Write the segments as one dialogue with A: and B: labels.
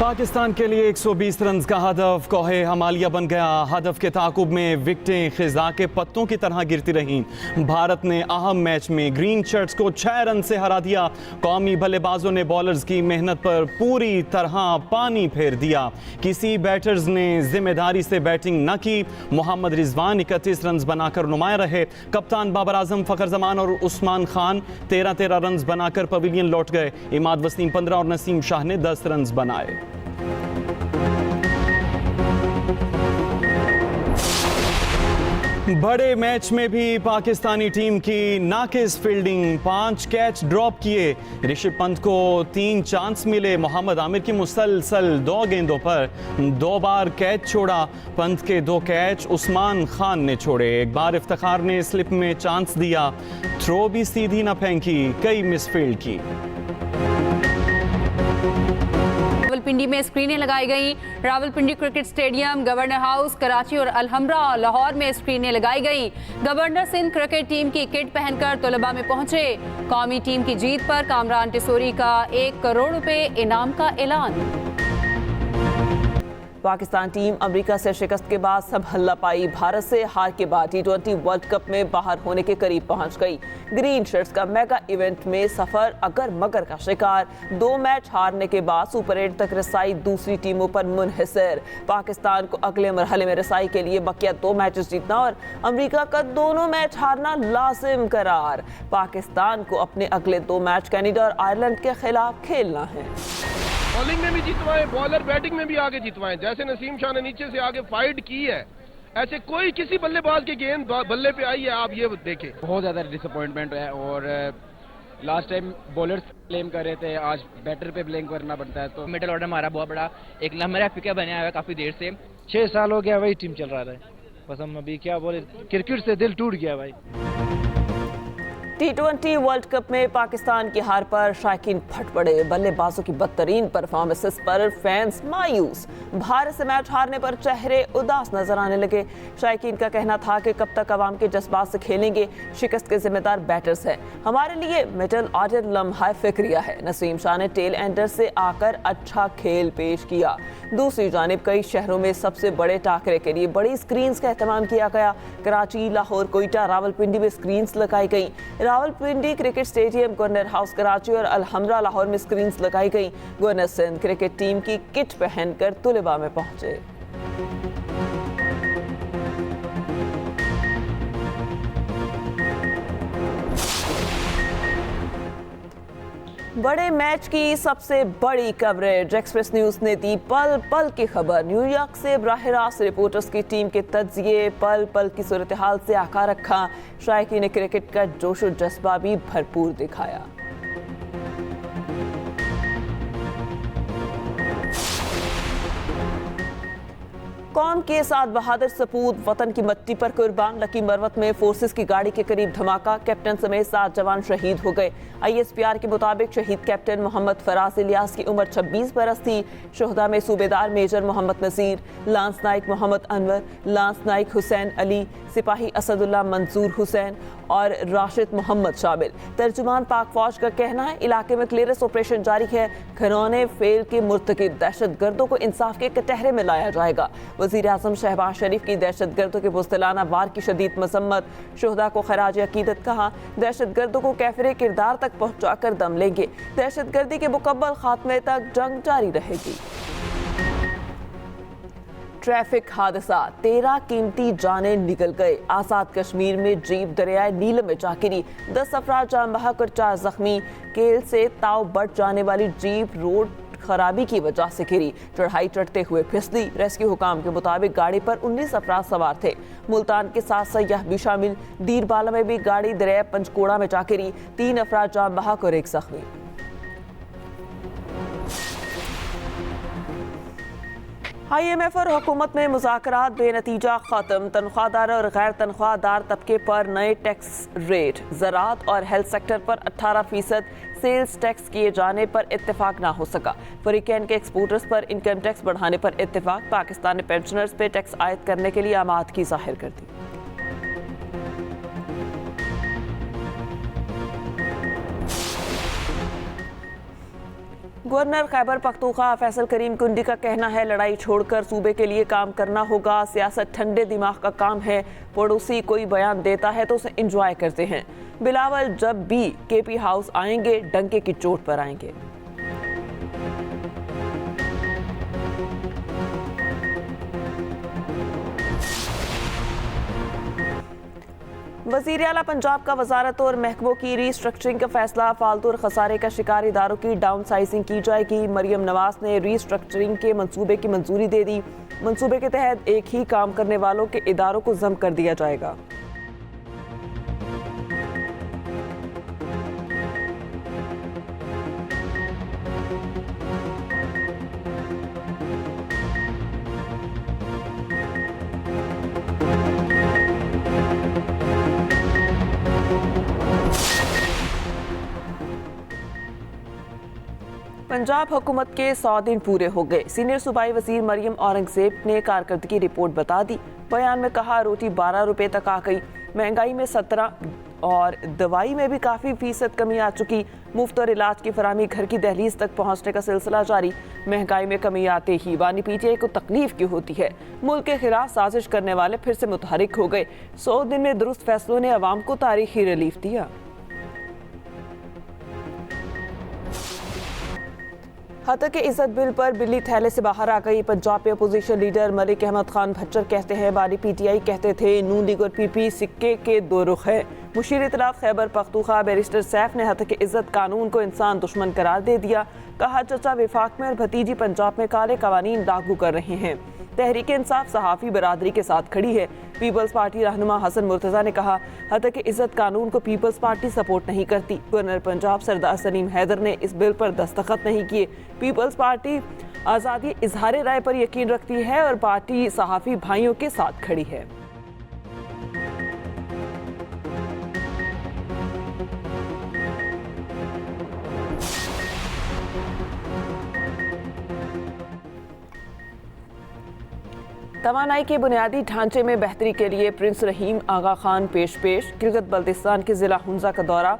A: पाकिस्तान के लिए 120 रन का हदफ कोहे हमालिया बन गया। हदफ के ताकुब में विकेटें खिजा के पत्तों की तरह गिरती रहीं। भारत ने अहम मैच में ग्रीन शर्ट्स को 6 रन से हरा दिया। कौमी बल्लेबाजों ने बॉलर्स की मेहनत पर पूरी तरह पानी फेर दिया। किसी बैटर्स ने जिम्मेदारी से बैटिंग न की। मोहम्मद रिजवान 31 रन बनाकर नुमाया रहे। कप्तान बाबर आजम, फखर जमान और उस्मान खान 13-13 रन बनाकर पवेलियन लौट गए। इमाद वसीम 15 और नसीम शाह ने 10 रन बनाए। बड़े मैच में भी पाकिस्तानी टीम की नाकिस फील्डिंग, 5 कैच ड्रॉप किए। ऋषभ पंत को 3 चांस मिले। मोहम्मद आमिर की मुसलसल 2 गेंदों पर 2 बार कैच छोड़ा। पंत के 2 कैच उस्मान खान ने छोड़े। एक बार इफ्तिखार ने स्लिप में चांस दिया, थ्रो भी सीधी न फेंकी, कई मिसफील्ड की।
B: रावलपिंडी में स्क्रीनें लगाई गई। Rawalpindi cricket stadium, governor house Karachi और अलहम्रा लाहौर में स्क्रीनें लगाई गई। गवर्नर सिंध क्रिकेट टीम की किट पहनकर तलबा में पहुंचे। कौमी टीम की जीत पर कामरान टिसोरी का 1 करोड़ रुपए इनाम का ऐलान।
C: पाकिस्तान टीम अमेरिका से शिकस्त के बाद संभलना पाई। भारत से हार के बाद T20 वर्ल्ड कप में बाहर होने के करीब पहुंच गई। ग्रीन शर्ट्स का मेगा इवेंट में सफर अगर मगर का शिकार। 2 मैच हारने के बाद सुपर 8 तक रसाई दूसरी टीमों पर मुनहसर। पाकिस्तान को अगले मरहले में रसाई के लिए बकिया 2 मैचेस जीतना और अमेरिका का दोनों मैच हारना लाजिम करार। पाकिस्तान को अपने अगले 2 मैच कनाडा और आयरलैंड के खिलाफ खेलना है।
D: बॉलिंग में भी जितवाएं, बॉलर बैटिंग में भी आगे जितवाएं। जैसे नसीम शाह ने नीचे से आगे फाइट की है, ऐसे कोई किसी बल्लेबाज की गेंद बल्ले पे आई है, आप ये देखें।
E: बहुत ज़्यादा डिसअपॉइंटमेंट है और लास्ट टाइम बॉलर्स ब्लेम कर रहे थे, आज बैटर पे ब्लेम करना पड़ता है। तो मिडिल ऑर्डर हमारा बहुत बड़ा एक लम्हा फिक्र बना हुआ है काफ़ी देर से।
F: 6 साल हो गया वही टीम चल रहा है। बस हम अभी क्या बोले, क्रिकेट से दिल टूट गया भाई।
C: T20 वर्ल्ड कप में पाकिस्तान की हार पर शायकीन फट पड़े। बल्लेबाजों की बदतरीन परफॉर्मेंसेस पर फैंस मायूस। भारत से मैच हारने पर चेहरे उदास नजर आने लगे। शायकीन का कहना था कि कब तक अवाम के जज्बात से खेलेंगे, शिकस्त के जिम्मेदार बैटर्स हैं। हमारे लिए मिडल ऑर्डर लम्हा फिक्रिया है। नसीम शाह ने टेल एंडर से आकर अच्छा खेल पेश किया। दूसरी जानिब कई शहरों में सबसे बड़े टाकरे के लिए बड़ी स्क्रीन्स का एहतमाम किया गया। कराची, लाहौर, कोयटा, रावलपिंडी में स्क्रीन्स लगाई गई। Rawalpindi cricket stadium, governor house Karachi और अलहम्रा लाहौर में स्क्रीन्स लगाई गई। गवर्नर सिंध क्रिकेट टीम की किट पहनकर तुलबा में पहुंचे। बड़े मैच की सबसे बड़ी कवरेज एक्सप्रेस न्यूज ने दी पल पल की खबर। न्यूयॉर्क से बराह रास्त रिपोर्टर्स की टीम के तज्जिए, पल पल की सूरत हाल से आगाह रखा। शायकीन ने क्रिकेट का जोश और जज्बा भी भरपूर दिखाया। कौम के 7 बहादुर सपूत वतन की मिट्टी पर कुर्बान। लकी मरवत में फोर्सेस की गाड़ी के करीब धमाका, कैप्टन समेत 7 जवान शहीद हो गए। ISPR के मुताबिक शहीद कैप्टन मोहम्मद फराज इलियास की उम्र 26 बरस थी। शोहदा में सूबेदार major Mohammad Nasir, lance naik Mohammad Anwar, lance naik Hussain Ali, सिपाही असदुल्ला मंसूर हुसैन और राशिद मोहम्मद शामिल। तर्जुमान पाक फौज का कहना है इलाके में क्लियरेंस ऑपरेशन जारी है। घरौने फेल के मुर्तकिब दहशत गर्दों को इंसाफ के कटहरे में लाया जाएगा। वज़ीर आज़म शहबाज शरीफ की दहशत गर्दों के बुज़दिलाना वार की शदीद मजम्मत। शोहदा को खराज अकीदत कहा। दहशत गर्दों को कैफरे किरदार तक पहुँचा कर दम लेंगे। दहशत गर्दी के मुकम्मल खात्मे तक जंग जारी रहेगी। ट्रैफिक हादसा, 13 कीमती जानें निकल गए। आज़ाद कश्मीर में जीप दरियाए नीलम में जा गिरी। 10 अफराद जान बहक और 4 जख्मी। केल से ताव बढ़ जाने वाली जीप रोड खराबी की वजह से गिरी, चढ़ाई चढ़ते हुए फिसली। रेस्क्यू हुकाम के मुताबिक गाड़ी पर 19 अफराद सवार थे। मुल्तान के 7 सयाह भी शामिल। दीरबाला में भी गाड़ी दरिया पंचकोड़ा में जा गिरी। 3 अफराद जान बहक और 1 जख्मी। IMF और हुकूमत में मुज़ाकरात बेनतीजा खत्म। तनख्वाहदार और गैर तनख्वाहदार तबके पर नए टैक्स रेट। ज़राअत और हेल्थ सेक्टर पर 18% सेल्स टैक्स किए जाने पर इत्तेफाक ना हो सका। फरीकैन के एक्सपोर्टर्स पर इनकम टैक्स बढ़ाने पर इत्तेफाक। पाकिस्तान ने पेंशनर्स पे टैक्स आयद करने के लिए आमादगी जाहिर कर दी। गवर्नर खैबर पख्तूनख्वा फैसल करीम कुंडी का कहना है, लड़ाई छोड़कर सूबे के लिए काम करना होगा। सियासत ठंडे दिमाग का काम है। पड़ोसी कोई बयान देता है तो उसे एंजॉय करते हैं। बिलावल जब भी केपी हाउस आएंगे डंके की चोट पर आएंगे। वज़ीर आला पंजाब का वजारत और महकमों की रीस्ट्रक्चरिंग का फैसला। फालतू और खसारे का शिकार इदारों की डाउन साइजिंग की जाएगी। मरियम नवाज ने रीस्ट्रक्चरिंग के मंसूबे की मंजूरी दे दी। मंसूबे के तहत एक ही काम करने वालों के इदारों को जम कर दिया जाएगा। पंजाब हुकूमत के 100 दिन पूरे हो गए। सीनियर सूबाई वजीर मरियम औरंगजेब ने कारकर्दगी रिपोर्ट बता दी। बयान में कहा, रोटी 12 रुपए तक आ गई, महंगाई में 17 और दवाई में भी काफ़ी फीसद कमी आ चुकी। मुफ्त और इलाज की फराहमी घर की दहलीज तक पहुंचने का सिलसिला जारी। महंगाई में कमी आते ही बानी पीटीआई को तकलीफ क्यों होती है। मुल्क के खिलाफ साजिश करने वाले फिर से मुतहरिक हो गए। 100 दिन में दुरुस्त फैसलों ने अवाम को तारीखी रिलीफ दिया। हतक के इज्जत बिल पर बिल्ली थैले से बाहर आ गई। पंजाब के अपोजिशन लीडर मलिक अहमद खान भच्चर कहते हैं, बानी पीटीआई कहते थे नून लीग और पीपी सिक्के के दो रुख है। मुशीर इत्तलाफ खैबर पख्तूनख्वा बैरिस्टर सैफ ने हतक के इज्जत कानून को इंसान दुश्मन करार दे दिया। कहा, चचा विफाक में और भतीजी पंजाब में काले कवानीन लागू कर रहे हैं। तहरीक इंसाफ सहाफ़ी बरादरी के साथ खड़ी है। पीपल्स पार्टी रहनुमा हसन मुर्तज़ा ने कहा, हतक के इज्जत कानून को पीपल्स पार्टी सपोर्ट नहीं करती। गवर्नर पंजाब सरदार सलीम हैदर ने इस बिल पर दस्तखत नहीं किए। पीपल्स पार्टी आज़ादी इजहार राय पर यकीन रखती है और पार्टी सहाफ़ी भाइयों के साथ खड़ी है। तवानाई के बुनियादी ढांचे में बेहतरी के लिए प्रिंस रहीम आगा खान पेश। गिलगित बल्तिस्तान के जिला हुंजा का दौरा।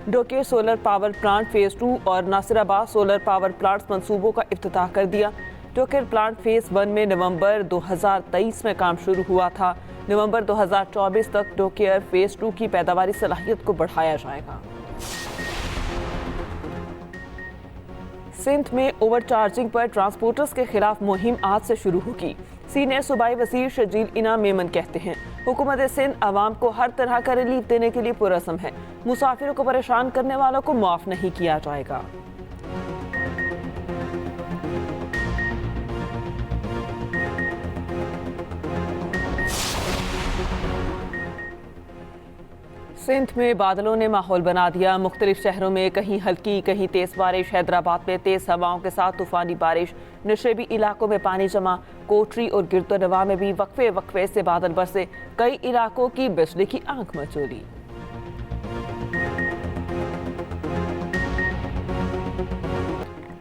C: डोकेर सोलर पावर प्लांट फेज़ 2 और नासिराबाद सोलर पावर प्लांट्स मंसूबों का इफ्तिताह कर दिया। डोकेर प्लांट फेज़ 1 में नवंबर 2023 में काम शुरू हुआ था। नवंबर 2024 तक डोकेर फेज़ 2 की पैदावारी सलाहियत को बढ़ाया जाएगा। सिंध में ओवरचार्जिंग पर ट्रांसपोर्टर्स के खिलाफ मुहिम आज से शुरू होगी। सीनियर सूबाई वजीर शजील इनाम मेमन कहते हैं, हुकूमत सिंध आवाम को हर तरह का रिलीफ देने के लिए पुरज़म है। मुसाफिरों को परेशान करने वालों को माफ़ नहीं किया जाएगा। सिंध में बादलों ने माहौल बना दिया। मुख्तलिफ शहरों में कहीं हल्की कहीं तेज़ बारिश। हैदराबाद में तेज़ हवाओं के साथ तूफानी बारिश। नशेबी इलाकों में पानी जमा। कोटरी और गिरदोनवा में भी वक्फे वक्फे से बादल बरसे। कई इलाकों की बिजली की आंख मचोली।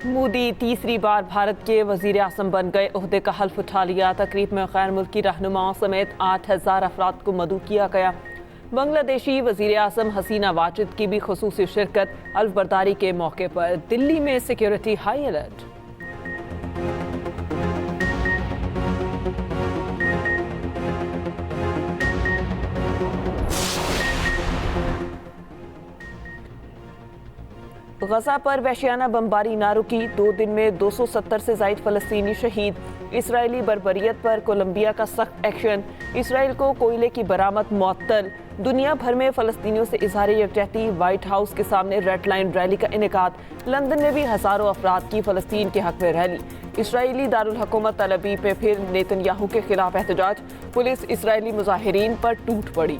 C: मोदी तीसरी बार भारत के वजीर आज़म बन गए। ओहदे का हल्फ उठा लिया। तकरीब में गैर मुल्की रहनुमाओं समेत 8000 अफराद को मदऊ किया गया। बांग्लादेशी वजीर आज़म हसीना वाजिद की भी खुसूसी शिरकत। हल्फ बर्दारी के मौके पर दिल्ली में सिक्योरिटी हाई अलर्ट। गजा पर वहशियाना बमबारी ना रुकी। 2 दिन में 270 से ज़ायद फ़लस्तीनी शहीद। इसराइली बर्बरियत पर कोलंबिया का सख्त एक्शन। इसराइल को कोयले की बरामद मुअत्तल। दुनिया भर में फ़लस्तीनियों से इज़हार यकजहती। वाइट हाउस के सामने रेड लाइन रैली का इनेकाद। लंदन में भी हज़ारों अफराद की फ़लस्तीन के हक़ में रैली। इसराइली दारुल हुकूमत तल अबीब पे फिर नेतन्याहू के खिलाफ एहतजाज। पुलिस इसराइली मुजाहिरीन पर टूट पड़ी।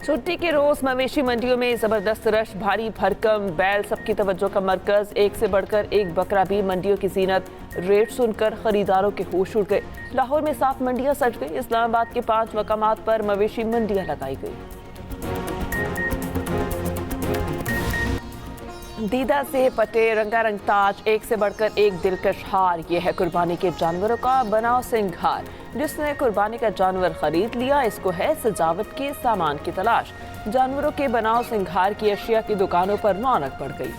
C: छुट्टी के रोज मवेशी मंडियों में जबरदस्त रश। भारी भरकम बैल सबकी तवज्जो का मरकज। एक से बढ़कर एक बकरा भी मंडियों की जीनत। रेट सुनकर खरीदारों के होश उड़ गए। लाहौर में 7 मंडियां सज गई। इस्लामाबाद के 5 मकामात पर मवेशी मंडियां लगाई गई। दीदा से पटे रंगारंग ताज। एक से बढ़कर एक दिलकश हार। यह है कुर्बानी के जानवरों का बनाव सिंगार। जिसने कुर्बानी का जानवर खरीद लिया, इसको है सजावट के सामान की तलाश। जानवरों के बनाव सिंगार की अशिया की दुकानों पर रौनक बढ़ गई।